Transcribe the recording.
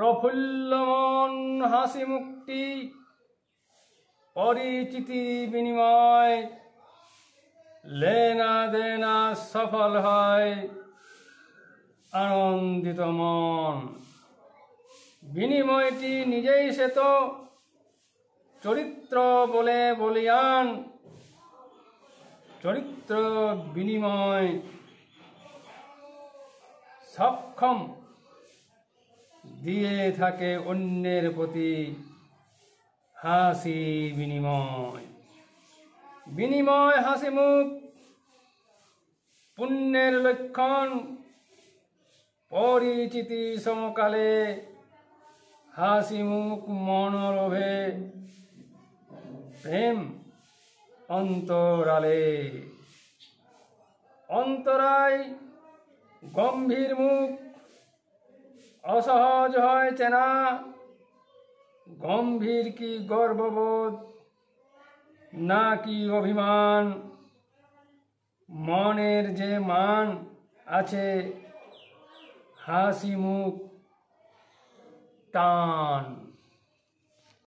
প্রফুল্ল মন হাসি মুক্তি পরিচিতি বিনিময় লেনা দেনা সফল হয় আনন্দিত মন। বিনিময়টি নিজেই সে তো চরিত্র বলে বলিয়ান, চরিত্র বিনিময় সক্ষম দিয়ে থাকে অন্যের প্রতি হাসি বিনিময়। বিনিময় হাসি মুখ পুণ্যের লক্ষণ, পরিচিতি সমকালে হাসি মুখ মনোরভে প্রেম অন্তরালে। অন্তরায় গম্ভীর মুখ অসহজ হয় চেনা, গম্ভীর কি গর্ববোধ না কি অভিমান, মনের যে মান আছে হাসি মুখ টান।